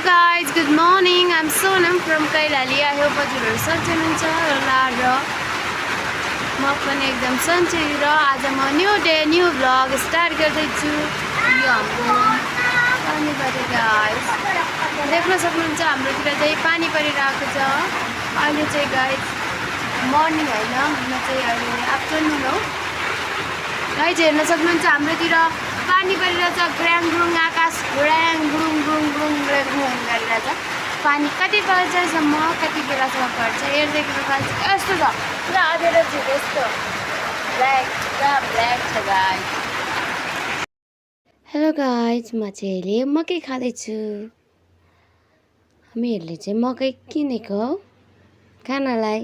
guys, good morning. I'm Sonam from Kailali. I hope हजुरहरु सन्चै हुनुहुन्छ होला र म पनि एकदम सन्चै र आज म new day new vlog start गर्दै छु। यो हाम्रो पानी परे गाइस देख्न सक्नुहुन्छ हाम्रोतिर चाहिँ पानी परिरहेको छ। अहिले चाहिँ गाइस मर्निङ हैन, म चाहिँ अहिले आफ्टरनुन हो। गाइस हेर्न सक्नुहुन्छ हाम्रोतिर पानी परिरहेछ। ग्राङ ग्रुङ आकाश ग्राङ ग्रुङ ग्रुङ ग्रुङ ग्रुङ गरिरहेछ। पानी कति बजेसम्म कति बेलासम्म पर्छ हेर्दैको गाइस यस्तो छ, पुरा अँध्यारो छ, यस्तो ब्ल्याक पुरा ब्ल्याक छ गाइस। हेलो गाइस, म चाहिँ अहिले मकै खाँदैछु। हामीहरूले चाहिँ मकै किनेको हो खानालाई,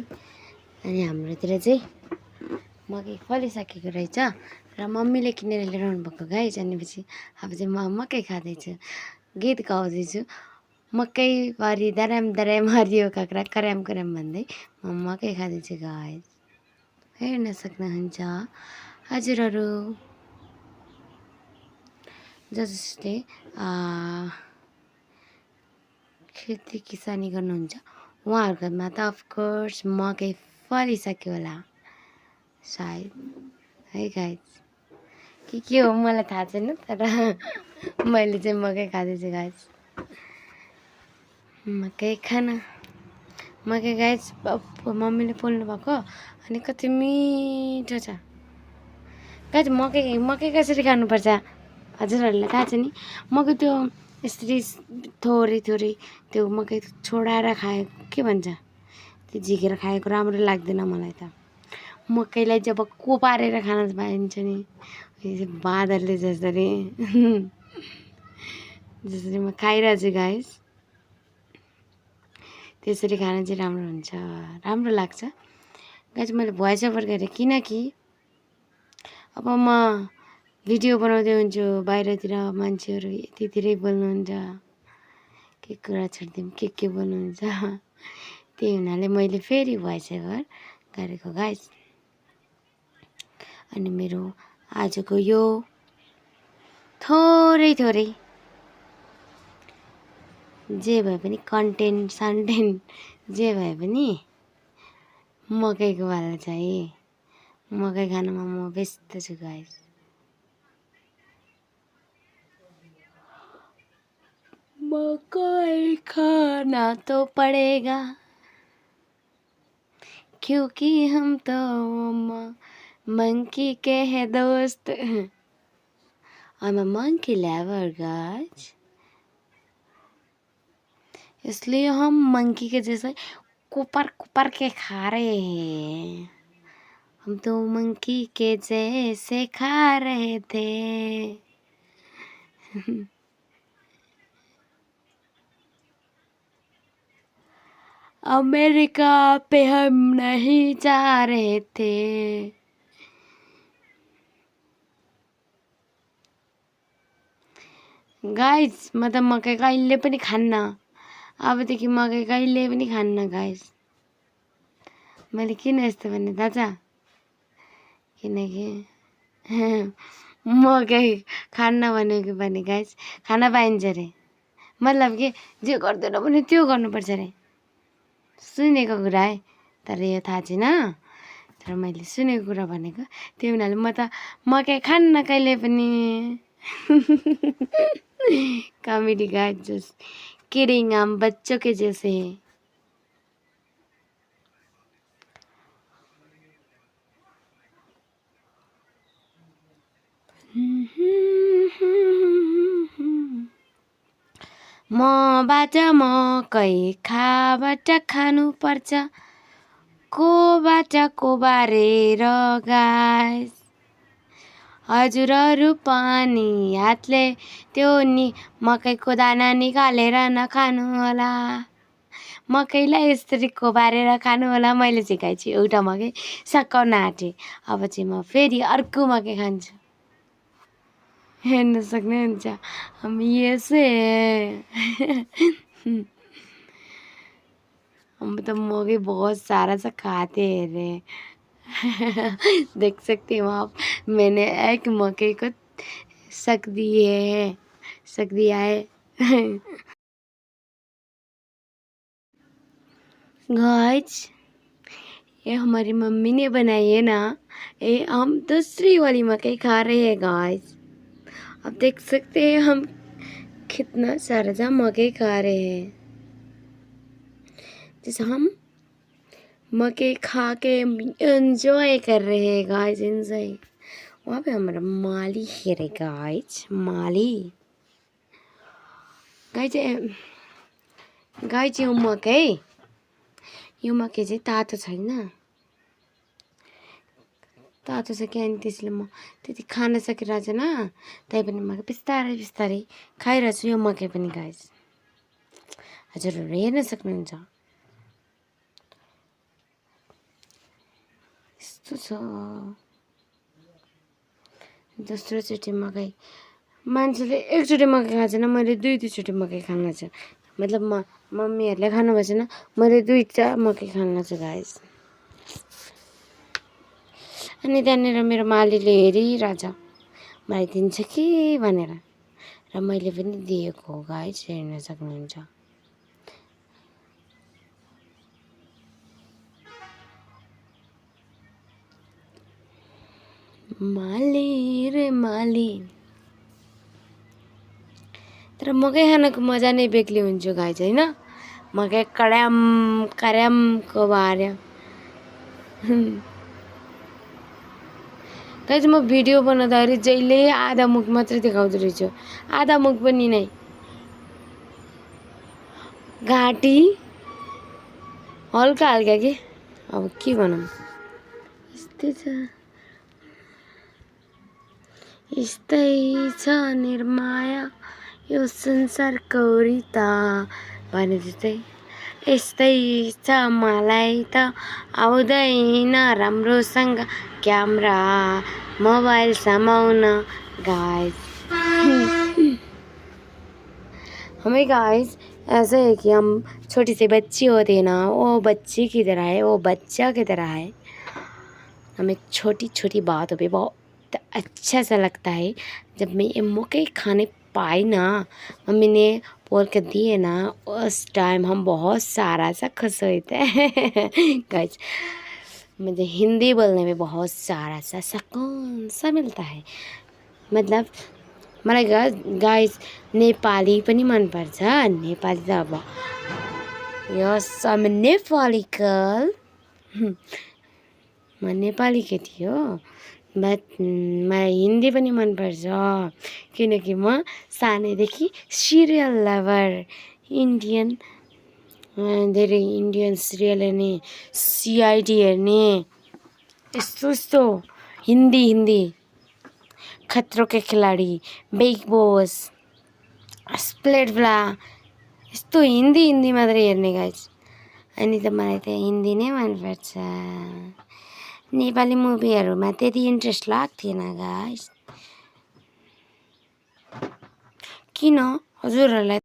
अनि हाम्रोतिर चाहिँ मकै फलिसकेको रहेछ र मम्मीले किनेर लिएर आउनुभएको गाइस। भनेपछि अब चाहिँ म मकै खाँदैछु, गीत गाउँदैछु। मकै भरि दराम दराम हरियो काँक्रा कराम कराम भन्दै म मकै खाँदैछु गाइस। हेर्न सक्नुहुन्छ हजुरहरू जसले खेती किसानी गर्नुहुन्छ उहाँहरूकोमा त अफकोर्स मकै फलिसक्यो होला सायद, है गाइस। के हो मलाई थाहा छैन, तर मैले चाहिँ मकै खाँदैछु गाइस। मकै खाना मकै गाइस मम्मीले पोल्नु भएको, अनि कति मिठो छ गाइस। मकै कसरी खानुपर्छ हजुरहरूलाई थाहा छ नि। मकै त्यो यसरी थोरै थोरै त्यो मकै छोडाएर खाएको के भन्छ, त्यो झिकेर खाएको राम्रो लाग्दैन मलाई त। मकैलाई जब कोपारेर खान पाइन्छ नि, बाँदरले जसरी जसरी म खाइरहेको छु गाइस, त्यसरी खान चाहिँ राम्रो हुन्छ, राम्रो लाग्छ गाइस। मैले भोइस ओभर गरेँ किनकि अब म भिडियो बनाउँदै हुन्छु, बाहिरतिर मान्छेहरू यतितिरै बोल्नुहुन्छ, के कुरा छोडिदिउँ के बोल्नुहुन्छ, त्यही हुनाले मैले फेरि भोइस ओभर गरेको गाइस। अनि मेरो आजको यो थोरै थोरै जे भए पनि कन्टेन्ट सन्टेन्ट जे भए पनि मकैको वाला छ है। मकै खानुमा म व्यस्त छु गाइस। मकै खाना तो पड़ेगा क्योंकि हम तो मंकी के है दोस्त। I'm a monkey lover guys, इसलिए हम मंकी के जैसे कुपर कुपर के खा रहे हैं। हम तो मंकी के जैसे खा रहे थे। अमेरिका पे हम नहीं जा रहे थे। गाइस म त मकै कहिले पनि खान्न, अबदेखि मकै कहिले पनि खान्न गाइस। मैले किन यस्तो भने थाहा छ, किनकि मकै खान्न भनेको भने गाइस खान पाइन्छ अरे, मतलब कि जे गर्दैन भने त्यो गर्नुपर्छ अरे, सुनेको कुरा है, तर यो थाहा छैन, तर मैले सुनेको कुरा भनेको। त्यही हुनाले म त मकै खान्न कहिले पनि। कॉमेडी गाइस, जस्ट किडिंग, हम बच्चों के जैसे हैं। मबाट मकै खाबाट खानुपर्छ, कोबाट कोबारेर गाइस। हजुरहरू पनि हातले त्यो मकैको दाना निकालेर नखानु होला, मकैलाई यसरी कोबारेर खानु होला। मैले सिकाइछु, एउटा मकै सकाउन आँटेँ, अब चाहिँ म फेरि अर्को मकै खान्छु। हेर्न सक्नुहुन्छ हम यसै हम तो मकै बहुत सारा सा खाते हैं। देख सकते हो आप, मैंने एक मकई को सक दिया है। गाइस ये हमारी मम्मी ने बनाई है ना। ये हम दूसरी वाली मकई खा रहे हैं गाइस। आप देख सकते हैं हम कितना सारा मकई खा रहे हैं। जैसे हम मकई खा के एंजॉय कर रहे हैं गाइस, एंजॉय। वहाँ पे हमारा माली है रे गाइस, माली। गाइस गाइस यो मकै चाहिँ तातो छैन, तातो छ कि। अनि त्यसले म त्यति खान सकिरहेको छैन, तैपनि म बिस्तारै बिस्तारै खाइरहेको छु यो मकै पनि गाइस। हजुरहरू हेर्न सक्नुहुन्छ यस्तो छ। दोस्रोचोटि मकै मान्छेले एकचोटि मकै खाएको छैन, मैले दुईचोटि मकै खान छ। मतलब मम्मीहरूले खानु भएको छैन, मैले 2टा मकै खान छु गाइस। अनि त्यहाँनिर मेरो मालीले हेरिरहेछ मलाई दिन्छ कि भनेर, र मैले पनि दिएको हो गाइस, हेर्न सक्नुहुन्छ। माली रे माली। तर मकै खानको मजा नै बेग्लै हुन्छ गाइस, होइन? मकै कड्याम कर्यामको बार्यो। गाइस म भिडियो बनाउँदाखेरि जहिले आधा मुख मात्रै देखाउँदो रहेछु, आधा मुख पनि नै। घाँटी हल्का हल्का के, अब के भनौँ, यस्तै छ। यस्तै छ निर्माया यो संसारको रिता भने जस्तै। यस्तै छ मलाई त आउँदैन राम्रोसँग क्यामेरा मोबाइल समाउन गाइस। हमें गाइस ऐसा है कि हम छोटी सी बच्ची होती है ना, वो बच्ची की तरह है, वो बच्चा की तरह है। हमें छोटी छोटी बातों पे बहुत अच्छा सा लगता है। जब मैं ये मकई खाने पाई ना, मम्मी ने बोल के दिए ना, उस टाइम हम बहुत सारा सा खुश हुए थे। गाइस मुझे हिंदी बोलने में बहुत सारा सा सुकून सा मिलता है। मतलब मलाई गाइस नेपाली पनि मनपर्छ। नेपाली त अब यस आम नेपाली गर्ल, म नेपाली केटी हो। बट मलाई हिन्दी पनि मनपर्छ, किनकि म सानैदेखि सिरियल लभर, इन्डियन धेरै इन्डियन सिरियल हेर्ने, CID हेर्ने, यस्तो यस्तो हिन्दी खतरों के खिलाडी, बिग बॉस, स्प्लिट विला, यस्तो हिन्दी मात्रै हेर्ने गाइस। अनि त मलाई त हिन्दी नै मनपर्छ। नेपाली मुभीहरूमा त्यति इन्ट्रेस्ट लाग्थेन गाइस। किन हजुरहरूलाई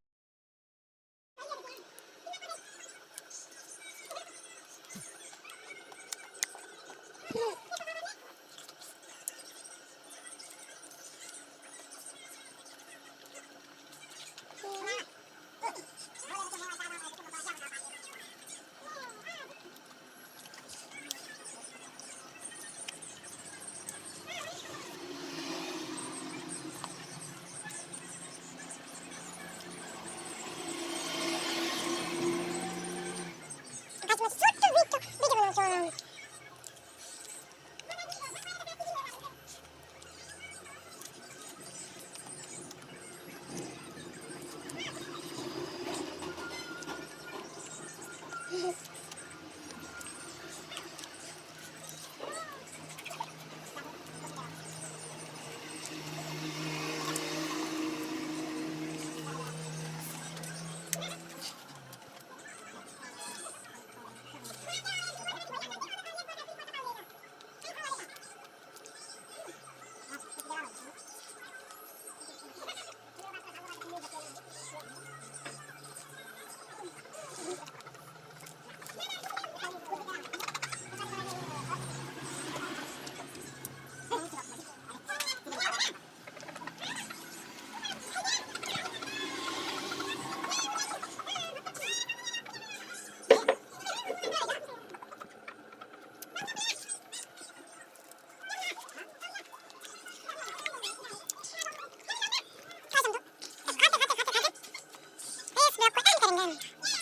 Ganyan.